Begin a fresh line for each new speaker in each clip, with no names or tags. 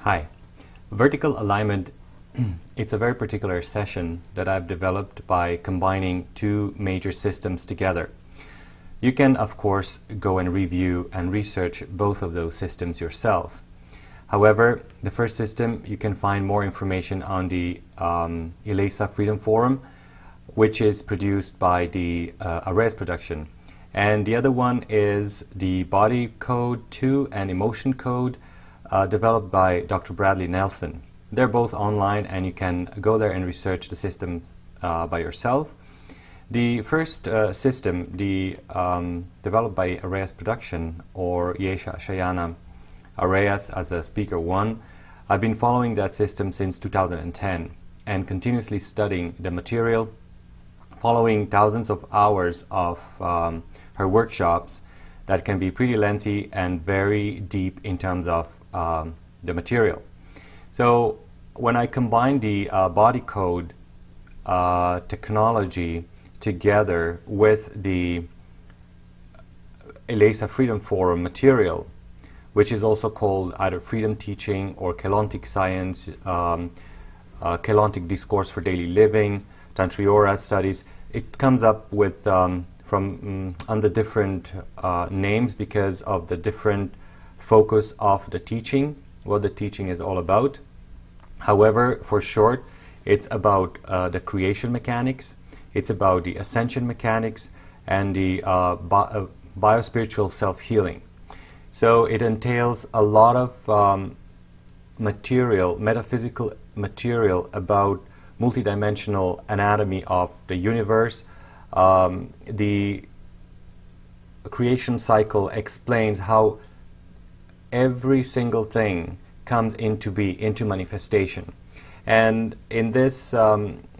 Hi. Vertical alignment, it's a very particular session that I've developed by combining two major systems together. You can, of course, go and review and research both of those systems yourself. However, the first system, you can find more information on the ELESA Freedom Forum, which is produced by the AREAS production. And the other one is the Body Code 2 and Emotion Code developed by Dr. Bradley Nelson. They're both online and you can go there and research the systems by yourself. The first system, developed by AREAS production, or Yesha Shayana AREAS as a speaker one, I've been following that system since 2010 and continuously studying the material, following thousands of hours of her workshops that can be pretty lengthy and very deep in terms of the material. So when I combine the body code technology together with the ELESA Freedom Forum material, which is also called either Freedom Teaching or Kelontic Science, Kelontic Discourse for Daily Living, Tantriora Studies, it comes up with under different names because of the different focus of the teaching, what the teaching is all about. However, for short, it's about the creation mechanics, it's about the ascension mechanics, and the biospiritual self-healing. So it entails a lot of material, metaphysical material about multidimensional anatomy of the universe. The creation cycle explains how every single thing comes into manifestation. And in this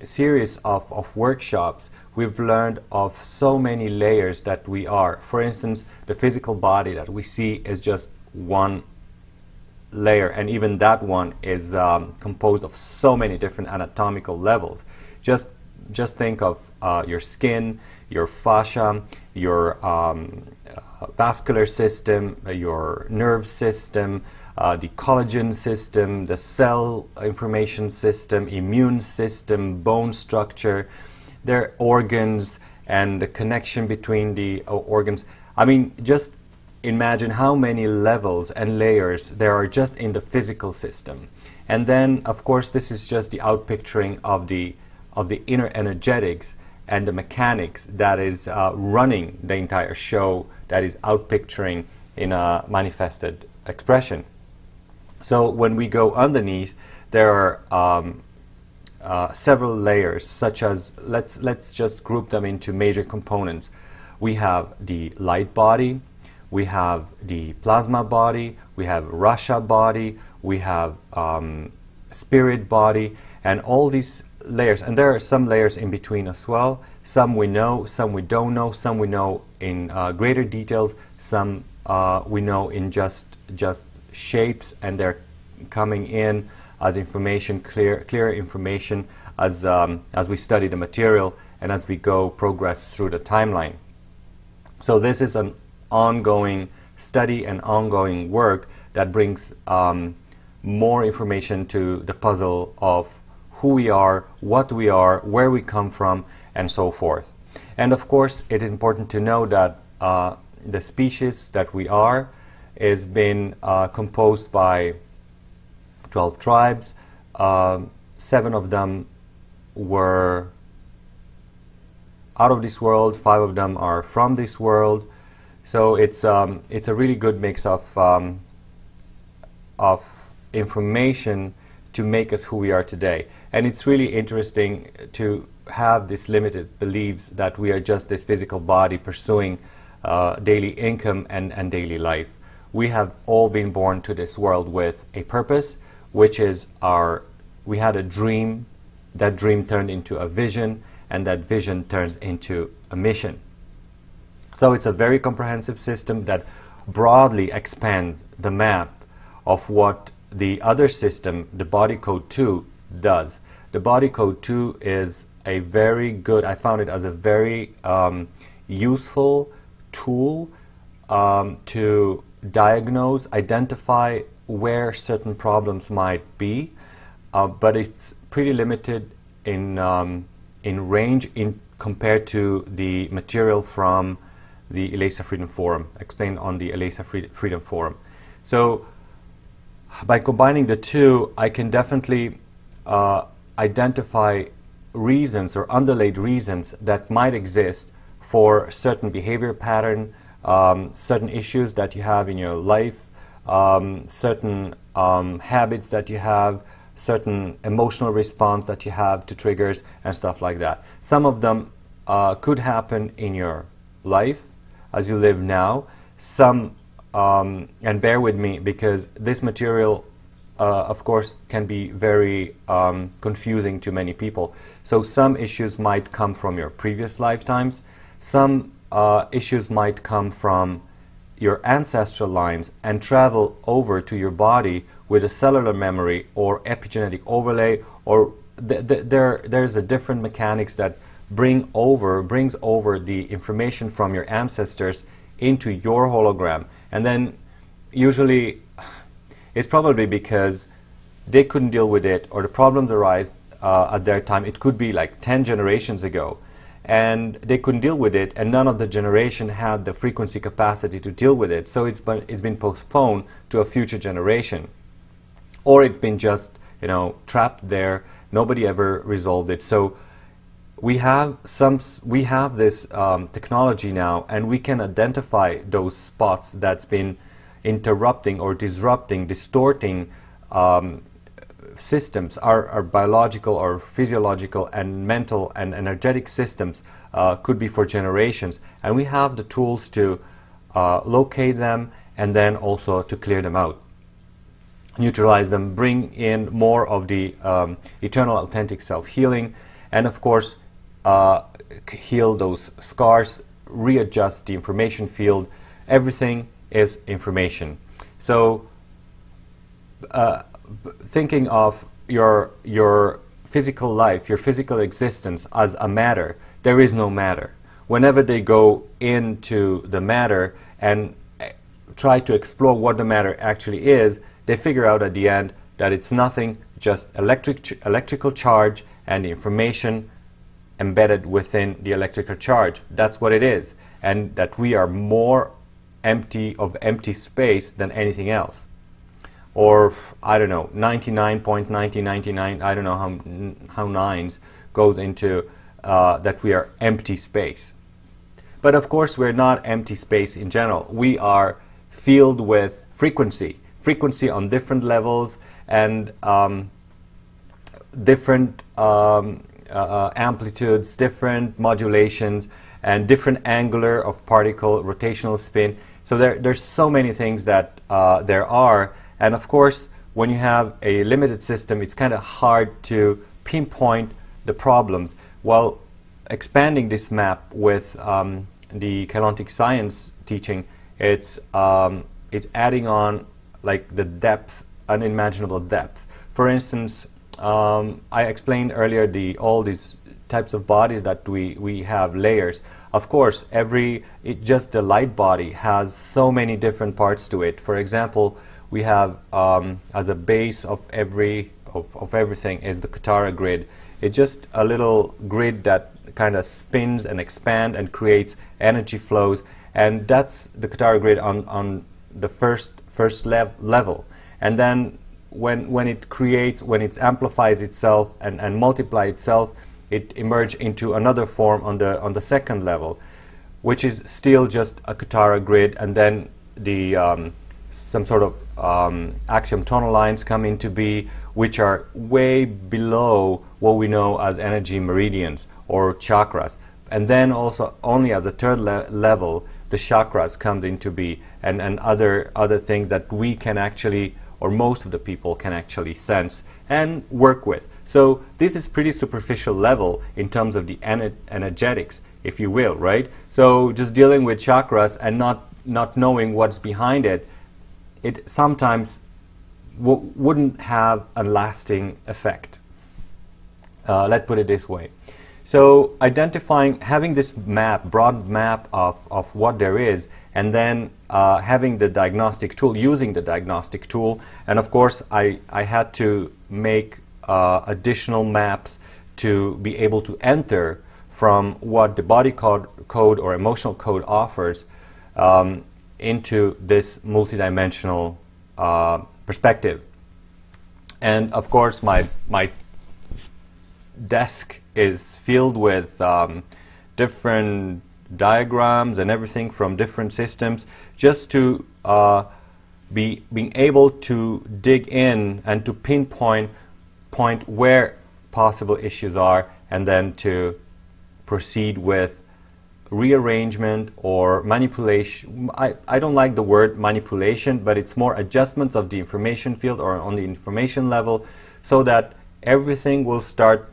series of workshops, we've learned of so many layers that we are. For instance, the physical body that we see is just one layer, and even that one is composed of so many different anatomical levels. Just think of your skin, your fascia, your vascular system, your nerve system, the collagen system, the cell information system, immune system, bone structure, their organs, and the connection between the organs. I mean, just imagine how many levels and layers there are just in the physical system. And then, of course, this is just the outpicturing of the inner energetics and the mechanics that is running the entire show, that is outpicturing in a manifested expression. So when we go underneath, there are several layers, such as, let's just group them into major components. We have the light body, we have the plasma body, we have Rasha body, we have spirit body, and all these layers, and there are some layers in between as well. Some we know, some we don't know, some we know in greater details, some we know in just shapes, and they're coming in as information, clear information as we study the material and as we progress through the timeline. So this is an ongoing study and ongoing work that brings more information to the puzzle of who we are, what we are, where we come from, and so forth. And of course, it is important to know that the species that we are is been composed by 12 tribes. 7 of them were out of this world, 5 of them are from this world. So it's a really good mix of information to make us who we are today. And it's really interesting to have this limited beliefs that we are just this physical body pursuing daily income and daily life. We have all been born to this world with a purpose, which is we had a dream, that dream turned into a vision, and that vision turns into a mission. So it's a very comprehensive system that broadly expands the map of what the other system, the Body Code 2, does. The Body Code 2 is a very good, I found it as a very useful tool to diagnose, identify where certain problems might be, but it's pretty limited in range compared to the material from the ELESA Freedom Forum, explained on the ELESA Freedom Forum. So by combining the two, I can definitely identify reasons or underlaid reasons that might exist for certain behavior pattern, certain issues that you have in your life, certain habits that you have, certain emotional response that you have to triggers and stuff like that. Some of them could happen in your life as you live now. Some, and bear with me because this material of course can be very confusing to many people. So some issues might come from your previous lifetimes. Some issues might come from your ancestral lines and travel over to your body with a cellular memory or epigenetic overlay, or there's a different mechanics that brings over the information from your ancestors into your hologram. And then usually it's probably because they couldn't deal with it, or the problems arise at their time. It could be like 10 generations ago, and they couldn't deal with it, and none of the generation had the frequency capacity to deal with it. So it's been postponed to a future generation, or it's been just, you know, trapped there. Nobody ever resolved it. So we have this technology now, and we can identify those spots that's been interrupting or disrupting, distorting systems, our biological or physiological and mental and energetic systems, could be for generations. And we have the tools to locate them and then also to clear them out, neutralize them, bring in more of the eternal authentic self-healing, and of course heal those scars, readjust the information field. Everything is information. So thinking of your physical life, your physical existence as a matter, there is no matter. Whenever they go into the matter and try to explore what the matter actually is, they figure out at the end that it's nothing, just electrical charge and the information embedded within the electrical charge. That's what it is. And that we are more empty space than anything else. Or, I don't know, 99.1999, I don't know how nines goes into that we are empty space. But of course we're not empty space in general. We are filled with frequency on different levels and different amplitudes, different modulations, and different angular of particle rotational spin. So there's so many things that there are. And of course, when you have a limited system, it's kind of hard to pinpoint the problems. While expanding this map with the Keylontic Science teaching, it's adding on like the depth, unimaginable depth. For instance, I explained earlier all these types of bodies that we have layers. Of course, just the light body has so many different parts to it. For example, we have as a base of everything is the Katara grid. It's just a little grid that kind of spins and expands and creates energy flows, and that's the Katara grid on the first level. And then when it amplifies itself and multiplies itself, it emerges into another form on the second level, which is still just a Katara grid, and then the some sort of axiom tonal lines come into be, which are way below what we know as energy meridians or chakras. And then also only as a third level, the chakras come into be, and other things that we can actually, or most of the people can actually sense and work with. So this is pretty superficial level in terms of the energetics, if you will, right? So just dealing with chakras and not knowing what's behind it, it sometimes wouldn't have a lasting effect. Let's put it this way. So having this broad map of what there is, and then having the diagnostic tool, using the diagnostic tool. And of course, I had to make additional maps to be able to enter from what the body code or emotional code offers into this multidimensional perspective. And of course, my desk is filled with different diagrams and everything from different systems, just to being able to dig in and to pinpoint where possible issues are, and then to proceed with rearrangement or manipulation. I don't like the word manipulation, but it's more adjustments of the information field or on the information level, so that everything will start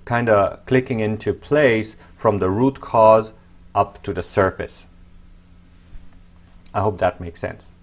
kind of clicking into place from the root cause up to the surface. I hope that makes sense.